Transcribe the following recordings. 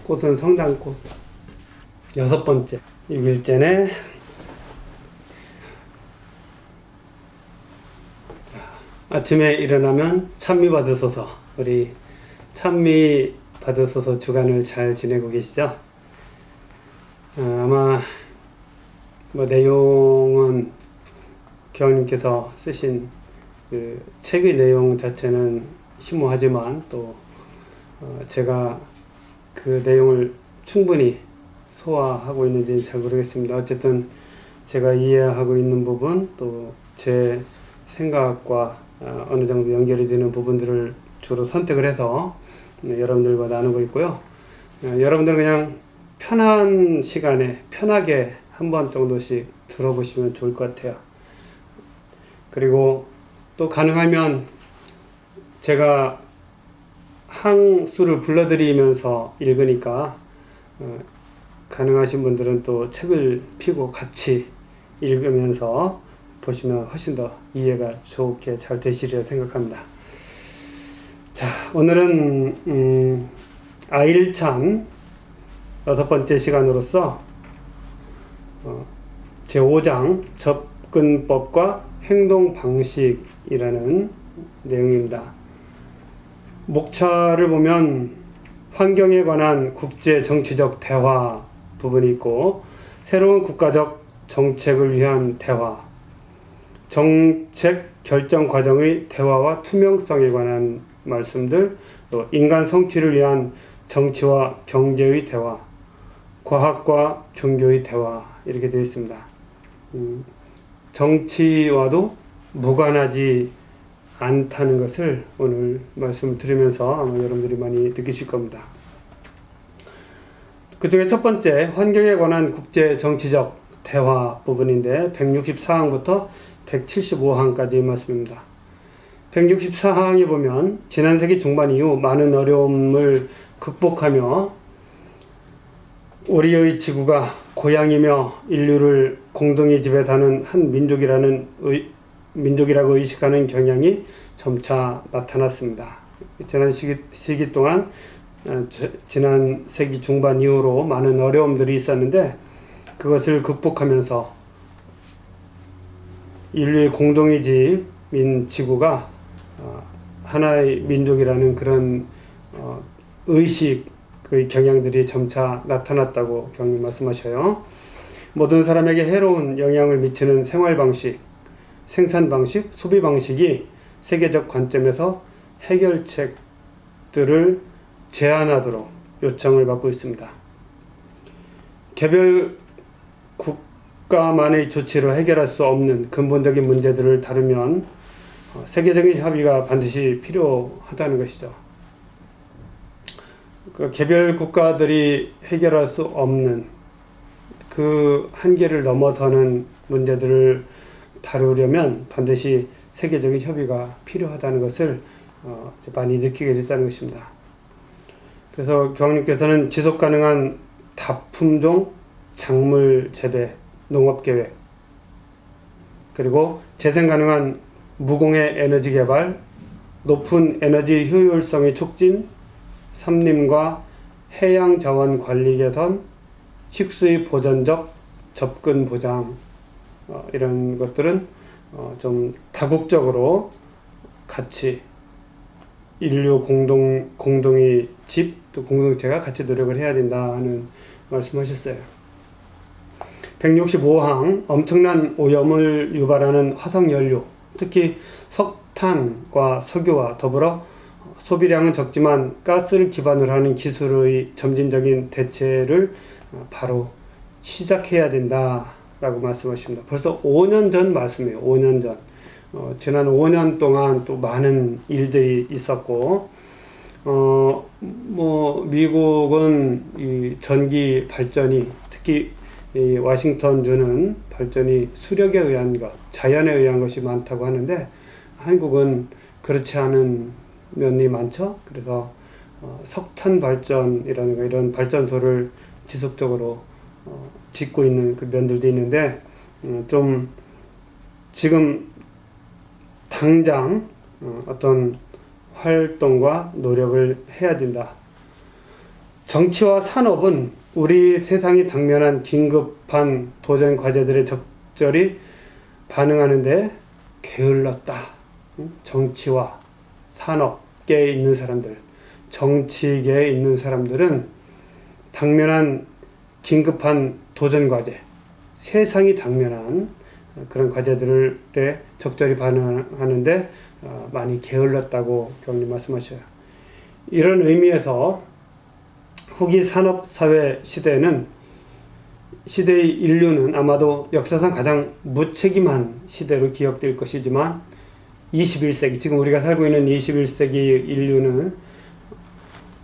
꽃은 성당꽃. 6번째, 6일째네. 아침에 일어나면 찬미 받으소서. 우리 찬미 받으소서 주간을 잘 지내고 계시죠? 아마 내용은 교황님께서 쓰신 그 책의 내용 자체는 심오하지만 또 제가 그 내용을 충분히 소화하고 있는지는 잘 모르겠습니다. 어쨌든 제가 이해하고 있는 부분, 또 제 생각과 어느 정도 연결이 되는 부분들을 주로 선택을 해서 여러분들과 나누고 있고요. 여러분들 그냥 편한 시간에 편하게 한 번 정도씩 들어보시면 좋을 것 같아요. 그리고 또 가능하면 제가 항수를 불러드리면서 읽으니까 가능하신 분들은 또 책을 펴고 같이 읽으면서 보시면 훨씬 더 이해가 좋게 잘 되시리라 생각합니다. 자, 오늘은 아일찬 6번째 시간으로서 제5장 접근법과 행동 방식이라는 내용입니다. 목차를 보면 환경에 관한 국제 정치적 대화 부분이 있고, 새로운 국가적 정책을 위한 대화, 정책 결정 과정의 대화와 투명성에 관한 말씀들, 또 인간 성취를 위한 정치와 경제의 대화, 과학과 종교의 대화, 이렇게 되어 있습니다. 정치와도 무관하지 않다는 것을 오늘 말씀을 드리면서 아마 여러분들이 많이 느끼실 겁니다. 그 중에 첫 번째, 환경에 관한 국제 정치적 대화 부분인데 164항부터 175항까지의 말씀입니다. 164항에 보면 지난 세기 중반 이후 많은 어려움을 극복하며 우리의 지구가 고향이며 인류를 공동의 집에 사는 한 민족이라고 의식하는 경향이 점차 나타났습니다. 지난 시기 동안 지난 세기 중반 이후로 많은 어려움들이 있었는데 그것을 극복하면서 인류의 공동의 집인 지구가 하나의 민족이라는 그런 의식의 경향들이 점차 나타났다고 교황님 말씀하셔요. 모든 사람에게 해로운 영향을 미치는 생활 방식, 생산 방식, 소비 방식이 세계적 관점에서 해결책들을 제안하도록 요청을 받고 있습니다. 개별 국가만의 조치로 해결할 수 없는 근본적인 문제들을 다루면 세계적인 협의가 반드시 필요하다는 것이죠. 개별 국가들이 해결할 수 없는 그 한계를 넘어서는 문제들을 다루려면 반드시 세계적인 협의가 필요하다는 것을 많이 느끼게 됐다는 것입니다. 그래서 교황님께서는 지속가능한 다품종 작물 재배 농업계획, 그리고 재생가능한 무공해 에너지 개발, 높은 에너지 효율성의 촉진, 산림과 해양 자원 관리 개선, 식수의 보전적 접근 보장, 이런 것들은 좀 다국적으로 같이 인류 공동의 집, 또 공동체가 같이 노력을 해야 된다는 말씀하셨어요. 165항, 엄청난 오염을 유발하는 화석연료, 특히 석탄과 석유와 더불어 소비량은 적지만 가스를 기반으로 하는 기술의 점진적인 대체를 바로 시작해야 된다라고 말씀하십니다. 벌써 5년 전 말씀이에요. 5년 전. 지난 5년 동안 또 많은 일들이 있었고, 미국은 이 전기 발전이, 특히 이 워싱턴주는 발전이 수력에 의한 것, 자연에 의한 것이 많다고 하는데 한국은 그렇지 않은 면이 많죠. 그래서 석탄 발전이라는 이런 발전소를 지속적으로 짓고 있는 그 면들도 있는데 좀 지금 당장 어떤 활동과 노력을 해야 된다. 정치와 산업은 우리 세상이 당면한 긴급한 도전 과제들에 적절히 반응하는데 게을렀다. 정치와 산업계에 있는 사람들, 정치계에 있는 사람들은 당면한 긴급한 도전 과제, 세상이 당면한 그런 과제들에 적절히 반응하는데 많이 게을렀다고 교수님 말씀하셔요. 이런 의미에서 후기 산업사회 시대의 인류는 아마도 역사상 가장 무책임한 시대로 기억될 것이지만 21세기, 지금 우리가 살고 있는 21세기 인류는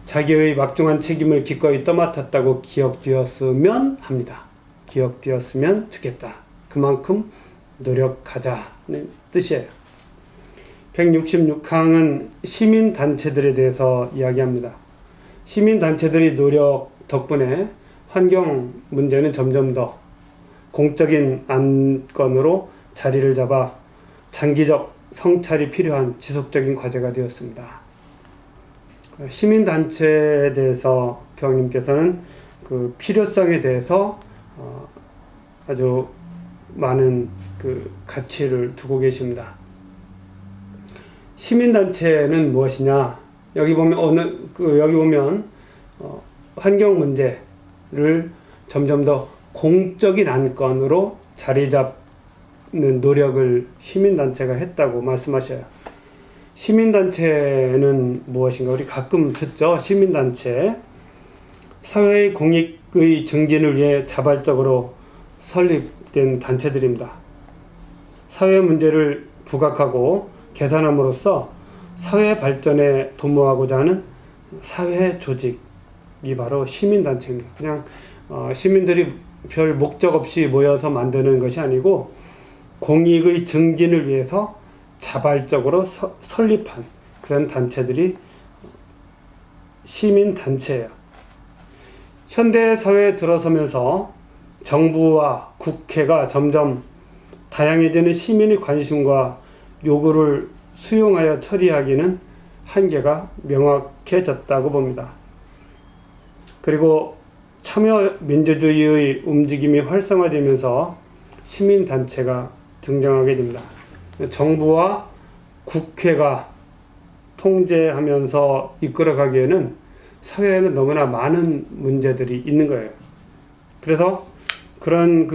자기의 막중한 책임을 기꺼이 떠맡았다고 기억되었으면 합니다. 기억되었으면 좋겠다. 그만큼 노력하자는 뜻이에요. 166항은 시민단체들에 대해서 이야기합니다. 시민단체들이 노력 덕분에 환경 문제는 점점 더 공적인 안건으로 자리를 잡아 장기적 성찰이 필요한 지속적인 과제가 되었습니다. 시민단체에 대해서 교황님께서는 그 필요성에 대해서 아주 많은 그 가치를 두고 계십니다. 시민단체는 무엇이냐? 여기 보면 환경 문제를 점점 더 공적인 안건으로 자리 잡는 노력을 시민단체가 했다고 말씀하셔요. 시민단체는 무엇인가? 우리 가끔 듣죠. 시민단체. 사회의 공익의 증진을 위해 자발적으로 설립된 단체들입니다. 사회 문제를 부각하고 개선함으로써 사회 발전에 도모하고자 하는 사회 조직이 바로 시민단체입니다. 그냥 시민들이 별 목적 없이 모여서 만드는 것이 아니고 공익의 증진을 위해서 자발적으로 설립한 그런 단체들이 시민단체예요. 현대사회에 들어서면서 정부와 국회가 점점 다양해지는 시민의 관심과 요구를 수용하여 처리하기는 한계가 명확해졌다고 봅니다. 그리고 참여민주주의의 움직임이 활성화되면서 시민단체가 등장하게 됩니다. 정부와 국회가 통제하면서 이끌어가기에는 사회에는 너무나 많은 문제들이 있는 거예요. 그래서 그런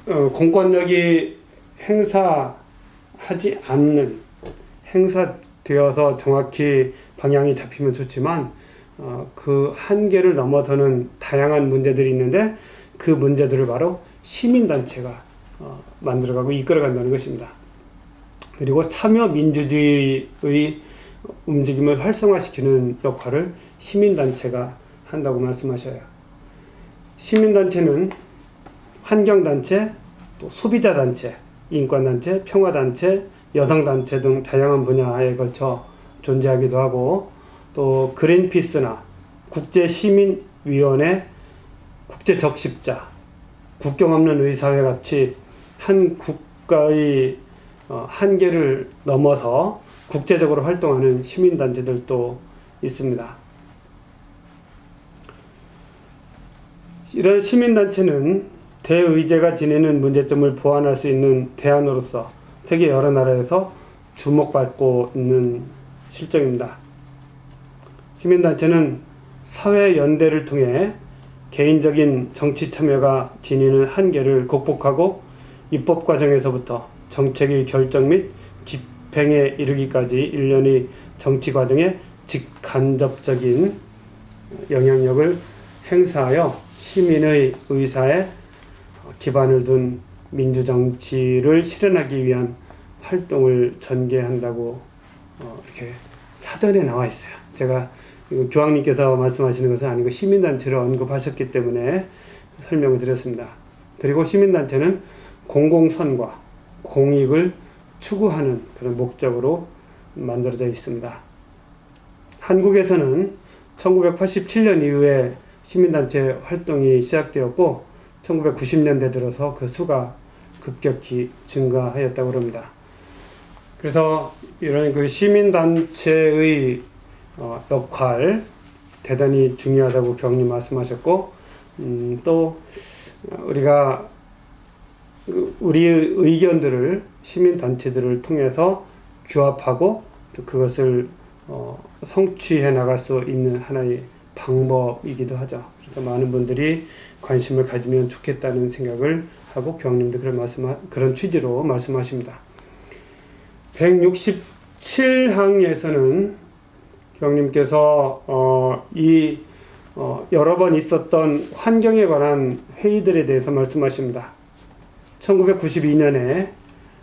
공권력이 행사하지 않는, 행사되어서 정확히 방향이 잡히면 좋지만 그 한계를 넘어서는 다양한 문제들이 있는데 그 문제들을 바로 시민단체가 만들어가고 이끌어간다는 것입니다. 그리고 참여민주주의의 움직임을 활성화시키는 역할을 시민단체가 한다고 말씀하셔요. 시민단체는 환경단체, 또 소비자단체, 인권단체, 평화단체, 여성단체 등 다양한 분야에 걸쳐 존재하기도 하고 또 그린피스나 국제시민위원회, 국제적십자, 국경 없는 의사회 같이 한 국가의 한계를 넘어서 국제적으로 활동하는 시민단체들도 있습니다. 이런 시민단체는 대의제가 지니는 문제점을 보완할 수 있는 대안으로서 세계 여러 나라에서 주목받고 있는 실정입니다. 시민단체는 사회연대를 통해 개인적인 정치 참여가 지니는 한계를 극복하고 입법 과정에서부터 정책의 결정 및 집행에 이르기까지 일련의 정치 과정에 직간접적인 영향력을 행사하여 시민의 의사에 기반을 둔 민주정치를 실현하기 위한 활동을 전개한다고 이렇게 사전에 나와 있어요. 제가 교황님께서 말씀하시는 것은 아니고 시민단체를 언급하셨기 때문에 설명을 드렸습니다. 그리고 시민단체는 공공선과 공익을 추구하는 그런 목적으로 만들어져 있습니다. 한국에서는 1987년 이후에 시민단체 활동이 시작되었고 1990년대 들어서 그 수가 급격히 증가하였다고 합니다. 그래서 이런 그 시민단체의 역할, 대단히 중요하다고 교황님 말씀하셨고, 또 우리가 우리의 의견들을 시민단체들을 통해서 규합하고 그것을 성취해 나갈 수 있는 하나의 방법이기도 하죠. 그래서 많은 분들이 관심을 가지면 좋겠다는 생각을 하고 교황님도 그런 취지로 말씀하십니다. 167항에서는 교황님께서 여러 번 있었던 환경에 관한 회의들에 대해서 말씀하십니다. 1992년에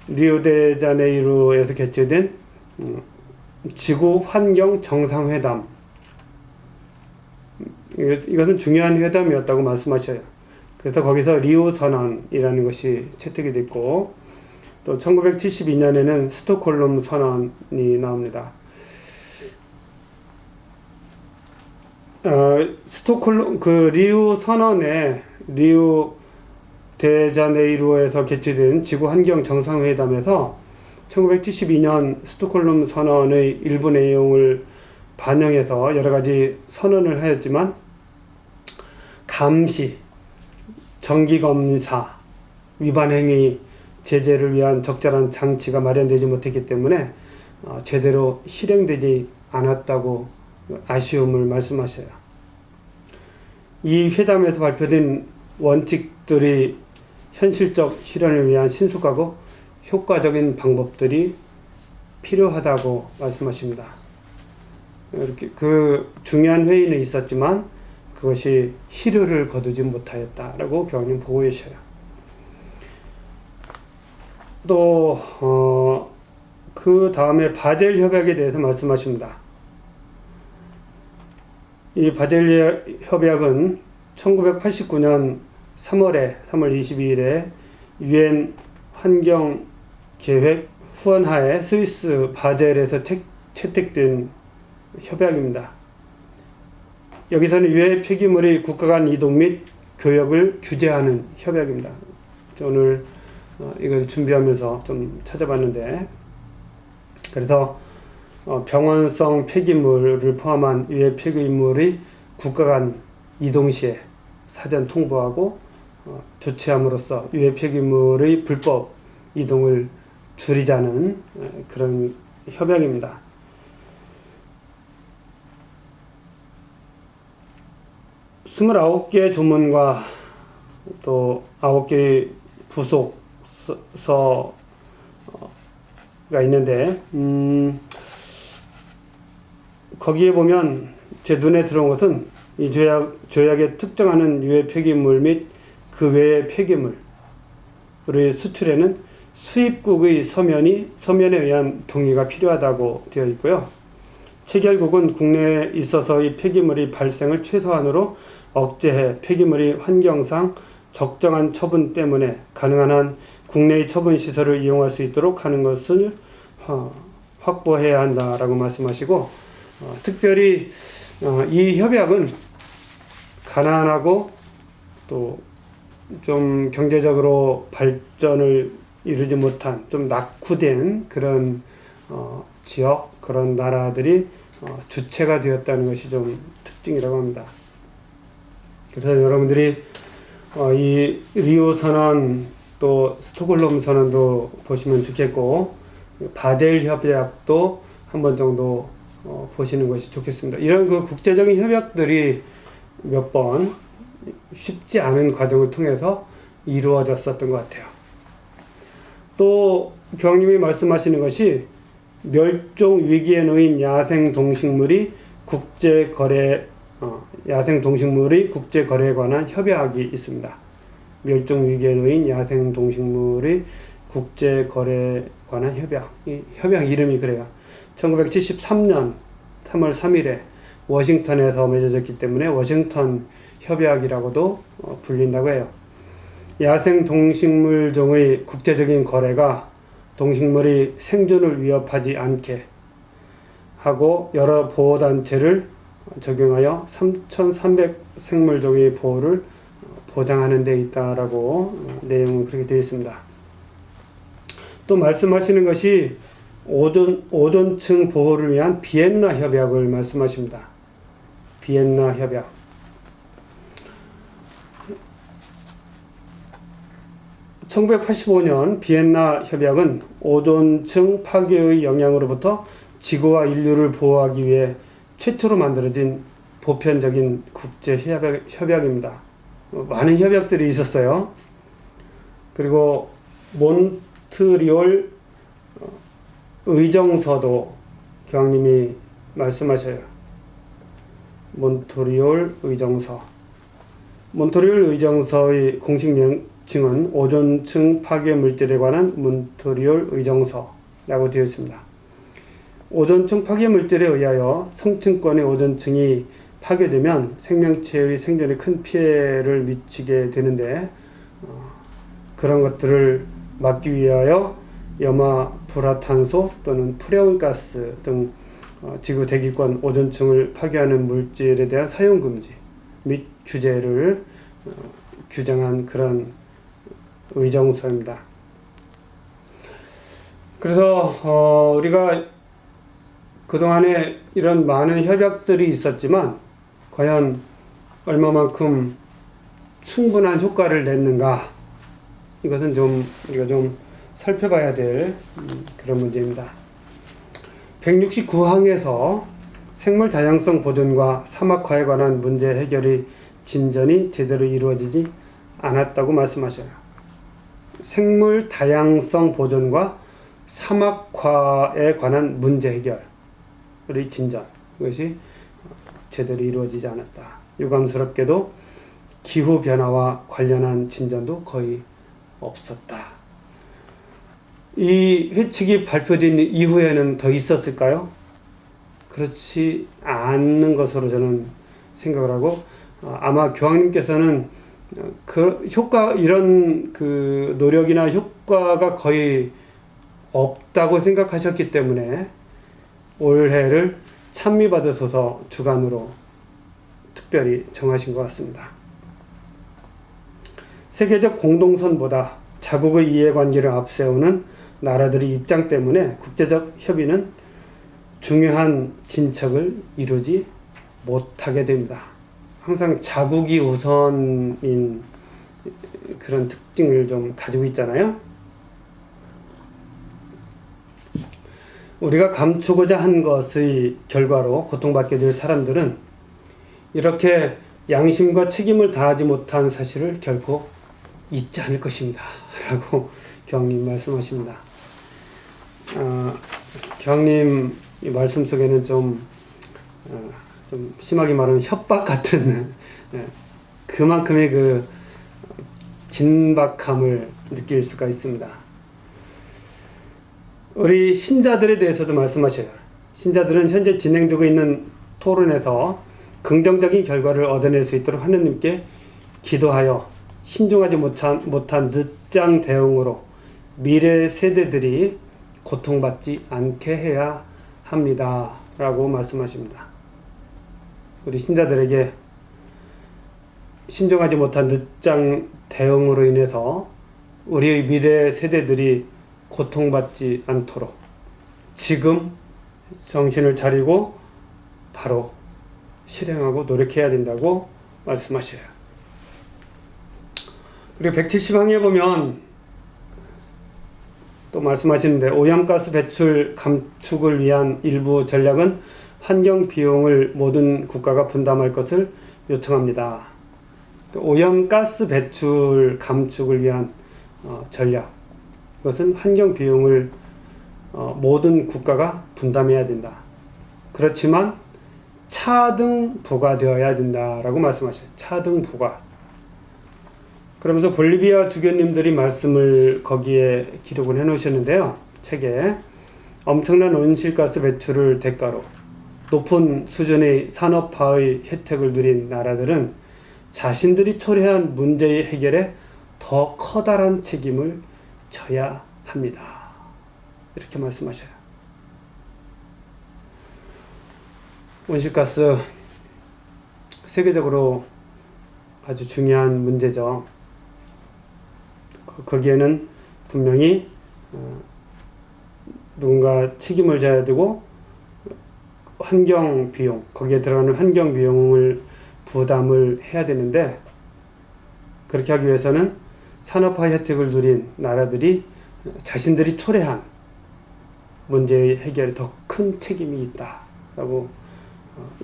리우데자네이루에서 개최된 지구 환경 정상회담, 이것은 중요한 회담이었다고 말씀하셔요. 그래서 거기서 리우 선언이라는 것이 채택이 됐고, 또 1972년에는 스톡홀름 선언이 나옵니다. 리우 선언에 리우 데자네이루에서 개최된 지구 환경 정상회담에서 1972년 스톡홀름 선언의 일부 내용을 반영해서 여러 가지 선언을 하였지만, 감시, 정기검사, 위반 행위 제재를 위한 적절한 장치가 마련되지 못했기 때문에 제대로 실행되지 않았다고 아쉬움을 말씀하셔요. 이 회담에서 발표된 원칙들이 현실적 실현을 위한 신속하고 효과적인 방법들이 필요하다고 말씀하십니다. 이렇게 그 중요한 회의는 있었지만 그것이 실효를 거두지 못하였다라고 교황님 보고 계셔요. 또 그 다음에 바젤 협약에 대해서 말씀하십니다. 이 바젤 협약은 1989년 3월 22일에 유엔 환경계획 후원하에 스위스 바젤에서 채택된 협약입니다. 여기서는 유해 폐기물의 국가 간 이동 및 교역을 규제하는 협약입니다. 오늘 이걸 준비하면서 좀 찾아봤는데, 그래서 병원성 폐기물을 포함한 유해 폐기물의 국가 간 이동 시에 사전 통보하고 조치함으로써 유해 폐기물의 불법 이동을 줄이자는 그런 협약입니다. 스물아홉 개 조문과 또 9개의 부속서가 있는데, 거기에 보면 제 눈에 들어온 것은 이 조약에 특정하는 유해 폐기물 및 그 외의 폐기물의 수출에는 수입국의 서면에 의한 동의가 필요하다고 되어 있고요. 체결국은 국내에 있어서의 폐기물의 발생을 최소한으로 억제해 폐기물이 환경상 적정한 처분 때문에 가능한 한 국내의 처분 시설을 이용할 수 있도록 하는 것을 확보해야 한다라고 말씀하시고, 특별히 이 협약은 가난하고 또 좀 경제적으로 발전을 이루지 못한 좀 낙후된 그런 지역, 그런 나라들이 주체가 되었다는 것이 좀 특징이라고 합니다. 그래서 여러분들이 이 리우 선언 또 스톡홀름 선언도 보시면 좋겠고, 바젤 협약도 한번 정도 보시는 것이 좋겠습니다. 이런 그 국제적인 협약들이 몇 번 쉽지 않은 과정을 통해서 이루어졌었던 것 같아요. 또 교황님이 말씀하시는 것이 멸종 위기에 놓인 야생 동식물의 국제 거래에 관한 협약이 있습니다. 멸종 위기에 놓인 야생 동식물의 국제 거래에 관한 협약. 이 협약 이름이 그래요. 1973년 3월 3일에 워싱턴에서 맺어졌기 때문에 워싱턴 협약이라고도 불린다고 해요. 야생 동식물종의 국제적인 거래가 동식물의 생존을 위협하지 않게 하고 여러 보호단체를 적용하여 3,300 생물종의 보호를 보장하는 데 있다라고 내용은 그렇게 되어 있습니다. 또 말씀하시는 것이 오존층 보호를 위한 비엔나 협약을 말씀하십니다. 비엔나 협약. 1985년 비엔나 협약은 오존층 파괴의 영향으로부터 지구와 인류를 보호하기 위해 최초로 만들어진 보편적인 국제 협약입니다. 많은 협약들이 있었어요. 그리고 몬트리올 의정서도 교황님이 말씀하셔요. 몬트리올 의정서. 몬트리올 의정서의 공식 명칭은 오존층 파괴 물질에 관한 몬트리올 의정서라고 되어 있습니다. 오존층 파괴 물질에 의하여 성층권의 오존층이 파괴되면 생명체의 생존에 큰 피해를 미치게 되는데, 그런 것들을 막기 위하여 염화 불화탄소 또는 프레온가스 등 지구 대기권 오존층을 파괴하는 물질에 대한 사용 금지 및 규제를 규정한 그런 의정서입니다. 그래서 우리가 그동안에 이런 많은 협약들이 있었지만 과연 얼마만큼 충분한 효과를 냈는가, 이것은 우리가 좀 살펴봐야 될 그런 문제입니다. 169항에서 생물 다양성 보존과 사막화에 관한 문제 해결의 진전이 제대로 이루어지지 않았다고 말씀하셔요. 생물 다양성 보존과 사막화에 관한 문제 해결의 진전, 이것이 제대로 이루어지지 않았다. 유감스럽게도 기후변화와 관련한 진전도 거의 없었다. 이 회칙이 발표된 이후에는 더 있었을까요? 그렇지 않는 것으로 저는 생각을 하고, 아마 교황님께서는 이런 노력이나 효과가 거의 없다고 생각하셨기 때문에 올해를 찬미받으소서 주간으로 특별히 정하신 것 같습니다. 세계적 공동선보다 자국의 이해관계를 앞세우는 나라들의 입장 때문에 국제적 협의는 중요한 진척을 이루지 못하게 됩니다. 항상 자국이 우선인 그런 특징을 좀 가지고 있잖아요. 우리가 감추고자 한 것의 결과로 고통받게 될 사람들은 이렇게 양심과 책임을 다하지 못한 사실을 결코 잊지 않을 것입니다. 라고 교황님 말씀하십니다. 교황님 이 말씀 속에는 좀 심하게 말하면 협박 같은 그만큼의 긴박함을 느낄 수가 있습니다. 우리 신자들에 대해서도 말씀하셔요. 신자들은 현재 진행되고 있는 토론에서 긍정적인 결과를 얻어낼 수 있도록 하느님께 기도하여 신중하지 못한 늦장 대응으로 미래 세대들이 고통받지 않게 해야 합니다. 라고 말씀하십니다. 우리 신자들에게 신중하지 못한 늦장 대응으로 인해서 우리의 미래 세대들이 고통받지 않도록 지금 정신을 차리고 바로 실행하고 노력해야 된다고 말씀하셔요. 그리고 170항에 보면 또 말씀하시는데, 오염가스 배출 감축을 위한 일부 전략은 환경 비용을 모든 국가가 분담할 것을 요청합니다. 오염가스 배출 감축을 위한 전략, 이것은 환경 비용을 모든 국가가 분담해야 된다. 그렇지만 차등 부과되어야 된다라고 말씀하셔요. 차등 부과. 그러면서 볼리비아 주교님들이 말씀을 거기에 기록을 해놓으셨는데요. 책에 엄청난 온실가스 배출을 대가로 높은 수준의 산업화의 혜택을 누린 나라들은 자신들이 초래한 문제의 해결에 더 커다란 책임을 져야 합니다. 이렇게 말씀하셔요. 온실가스 세계적으로 아주 중요한 문제죠. 거기에는 분명히 누군가 책임을 져야 되고 환경 비용, 거기에 들어가는 환경 비용을 부담을 해야 되는데, 그렇게 하기 위해서는 산업화 혜택을 누린 나라들이 자신들이 초래한 문제의 해결에 더 큰 책임이 있다라고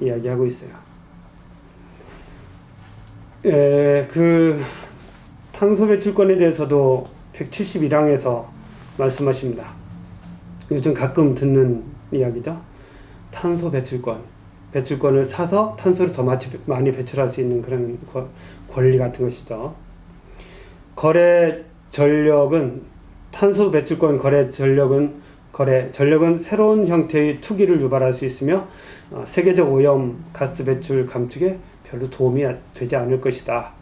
이야기하고 있어요. 그 탄소 배출권에 대해서도 171항에서 말씀하십니다. 요즘 가끔 듣는 이야기죠. 탄소 배출권을 사서 탄소를 더 많이 배출할 수 있는 그런 권리 같은 것이죠. 거래 전력은 탄소 배출권 거래 전력은 새로운 형태의 투기를 유발할 수 있으며 세계적 오염 가스 배출 감축에 별로 도움이 되지 않을 것이다.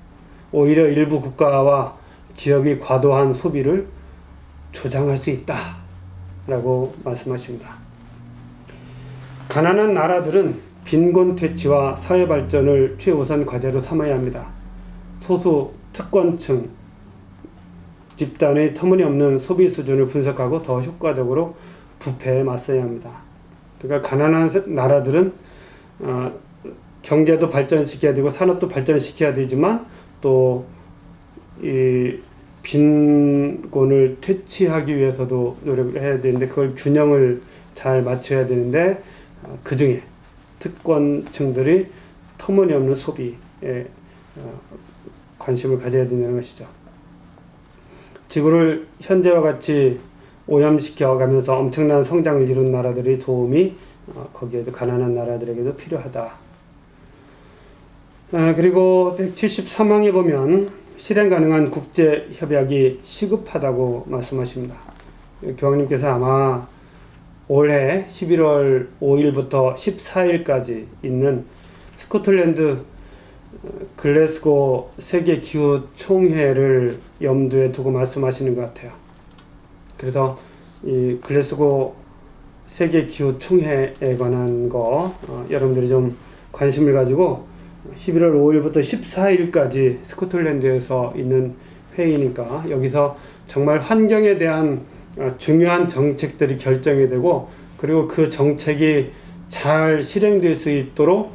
오히려 일부 국가와 지역의 과도한 소비를 조장할 수 있다 라고 말씀하십니다. 가난한 나라들은 빈곤 퇴치와 사회 발전을 최우선 과제로 삼아야 합니다. 소수 특권층 집단의 터무니없는 소비 수준을 분석하고 더 효과적으로 부패에 맞서야 합니다. 그러니까 가난한 나라들은 경제도 발전시켜야 되고 산업도 발전시켜야 되지만 또 이 빈곤을 퇴치하기 위해서도 노력을 해야 되는데, 그걸 균형을 잘 맞춰야 되는데, 그 중에 특권층들이 터무니없는 소비에 관심을 가져야 된다는 것이죠. 지구를 현재와 같이 오염시켜 가면서 엄청난 성장을 이룬 나라들의 도움이 거기에도 가난한 나라들에게도 필요하다. 그리고 173항에 보면 실행 가능한 국제 협약이 시급하다고 말씀하십니다. 교황님께서 아마 올해 11월 5일부터 14일까지 있는 스코틀랜드 글래스고 세계 기후 총회를 염두에 두고 말씀하시는 것 같아요. 그래서 이 글래스고 세계 기후 총회에 관한 거 여러분들이 좀 관심을 가지고 11월 5일부터 14일까지 스코틀랜드에서 있는 회의니까 여기서 정말 환경에 대한 중요한 정책들이 결정이 되고, 그리고 그 정책이 잘 실행될 수 있도록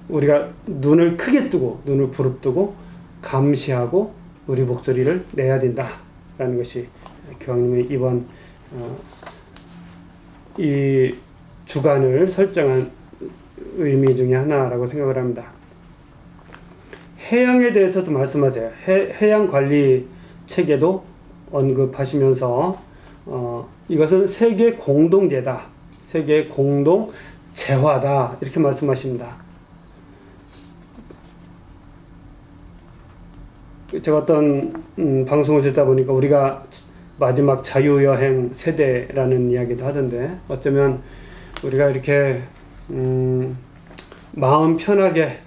우리가 눈을 크게 뜨고 눈을 부릅뜨고 감시하고 우리 목소리를 내야 된다라는 것이 교황님의 이번 이 주간을 설정한 의미 중에 하나라고 생각을 합니다. 해양에 대해서도 말씀하세요. 해양 관리 체계도 언급하시면서 이것은 세계 공동체다, 세계 공동 재화다 이렇게 말씀하십니다. 제가 어떤 방송을 듣다 보니까 우리가 마지막 자유여행 세대라는 이야기도 하던데, 어쩌면 우리가 이렇게 마음 편하게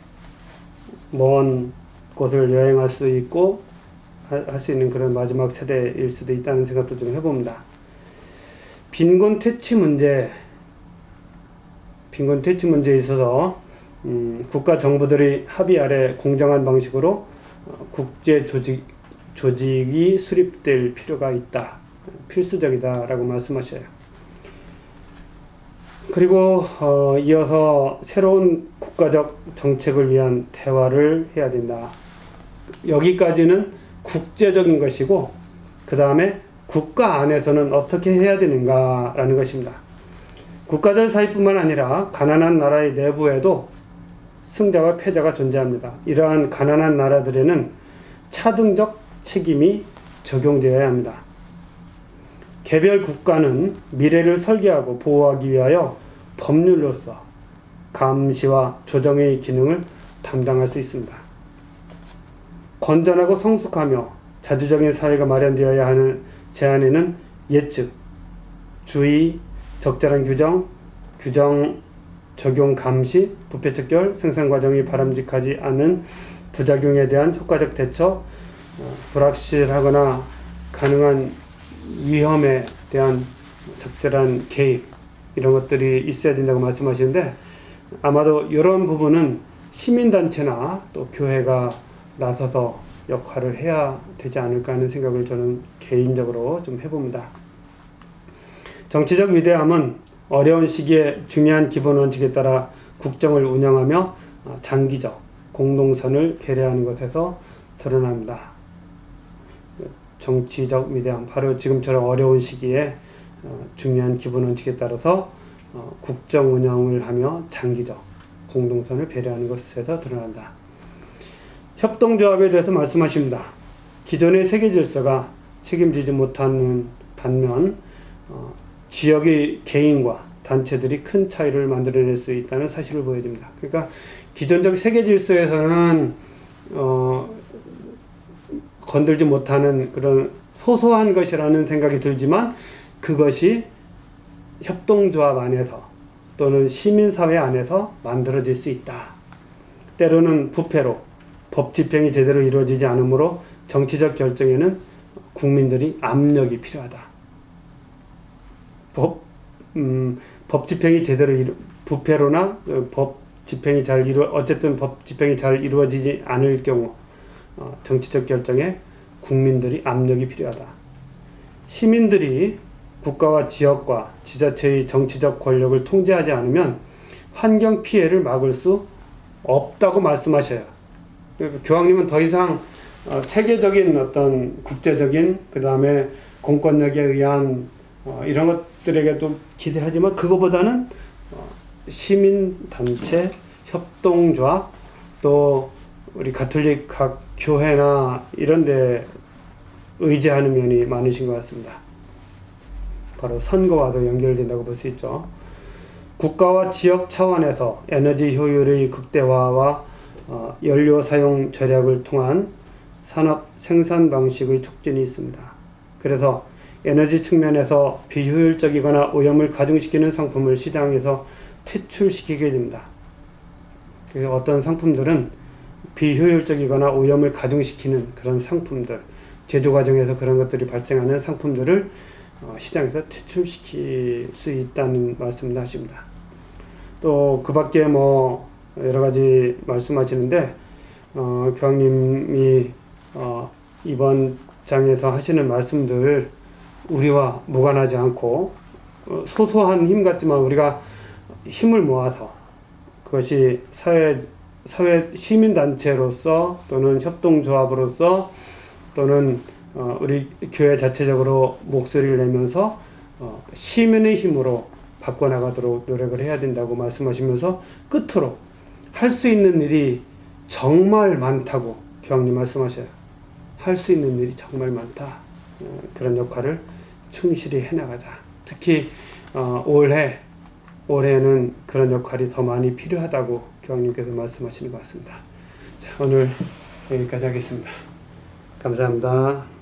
먼 곳을 여행할 수 있고 할 수 있는 그런 마지막 세대일 수도 있다는 생각도 좀 해봅니다. 빈곤 퇴치 문제에 있어서 국가 정부들의 합의 아래 공정한 방식으로 국제 조직이 수립될 필요가 있다, 필수적이다라고 말씀하셔요. 그리고 이어서 새로운 국가적 정책을 위한 대화를 해야 된다. 여기까지는 국제적인 것이고, 그 다음에 국가 안에서는 어떻게 해야 되는가라는 것입니다. 국가들 사이뿐만 아니라 가난한 나라의 내부에도 승자와 패자가 존재합니다. 이러한 가난한 나라들에는 차등적 책임이 적용되어야 합니다. 개별 국가는 미래를 설계하고 보호하기 위하여 법률로서 감시와 조정의 기능을 담당할 수 있습니다. 건전하고 성숙하며 자주적인 사회가 마련되어야 하는 제안에는 예측, 주의, 적절한 규정 적용 감시, 부패 척결, 생산 과정이 바람직하지 않은 부작용에 대한 효과적 대처, 불확실하거나 가능한 위험에 대한 적절한 개입, 이런 것들이 있어야 된다고 말씀하시는데, 아마도 이런 부분은 시민단체나 또 교회가 나서서 역할을 해야 되지 않을까 하는 생각을 저는 개인적으로 좀 해봅니다. 정치적 위대함은 어려운 시기에 중요한 기본 원칙에 따라 국정을 운영하며 장기적 공동선을 배려하는 것에서 드러납니다. 정치적 위대함, 바로 지금처럼 어려운 시기에 중요한 기본 원칙에 따라서 국정 운영을 하며 장기적 공동선을 배려하는 것에서 드러난다. 협동조합에 대해서 말씀하십니다. 기존의 세계 질서가 책임지지 못하는 반면 지역의 개인과 단체들이 큰 차이를 만들어낼 수 있다는 사실을 보여줍니다. 그러니까 기존적 세계 질서에서는 건들지 못하는 그런 소소한 것이라는 생각이 들지만 그것이 협동조합 안에서 또는 시민사회 안에서 만들어질 수 있다. 때로는 부패로 법 집행이 제대로 이루어지지 않으므로 정치적 결정에는 국민들이 압력이 필요하다. 법 집행이 제대로 부패로나 법 집행이 어쨌든 법 집행이 잘 이루어지지 않을 경우 정치적 결정에 국민들이 압력이 필요하다. 시민들이 국가와 지역과 지자체의 정치적 권력을 통제하지 않으면 환경 피해를 막을 수 없다고 말씀하셔요. 교황님은 더 이상 세계적인 어떤 국제적인 그 다음에 공권력에 의한 이런 것들에게도 기대하지만 그거보다는 시민단체, 협동조합, 또 우리 가톨릭 각 교회나 이런 데 의지하는 면이 많으신 것 같습니다. 바로 선거와도 연결된다고 볼 수 있죠. 국가와 지역 차원에서 에너지 효율의 극대화와 연료 사용 절약을 통한 산업 생산 방식의 촉진이 있습니다. 그래서 에너지 측면에서 비효율적이거나 오염을 가중시키는 상품을 시장에서 퇴출시키게 됩니다. 그래서 어떤 상품들은 비효율적이거나 오염을 가중시키는 그런 상품들, 제조 과정에서 그런 것들이 발생하는 상품들을 시장에서 퇴출시킬 수 있다는 말씀을 하십니다. 또 그 밖에 여러 가지 말씀하시는데 교황님이 이번 장에서 하시는 말씀들 우리와 무관하지 않고 소소한 힘 같지만 우리가 힘을 모아서 그것이 사회 시민단체로서 또는 협동조합으로서 또는 우리 교회 자체적으로 목소리를 내면서 시민의 힘으로 바꿔나가도록 노력을 해야 된다고 말씀하시면서 끝으로 할 수 있는 일이 정말 많다고 교황님 말씀하셔요. 할 수 있는 일이 정말 많다. 그런 역할을 충실히 해나가자. 특히 올해는 그런 역할이 더 많이 필요하다고 교황님께서 말씀하시는 것 같습니다. 자, 오늘 여기까지 하겠습니다. 감사합니다.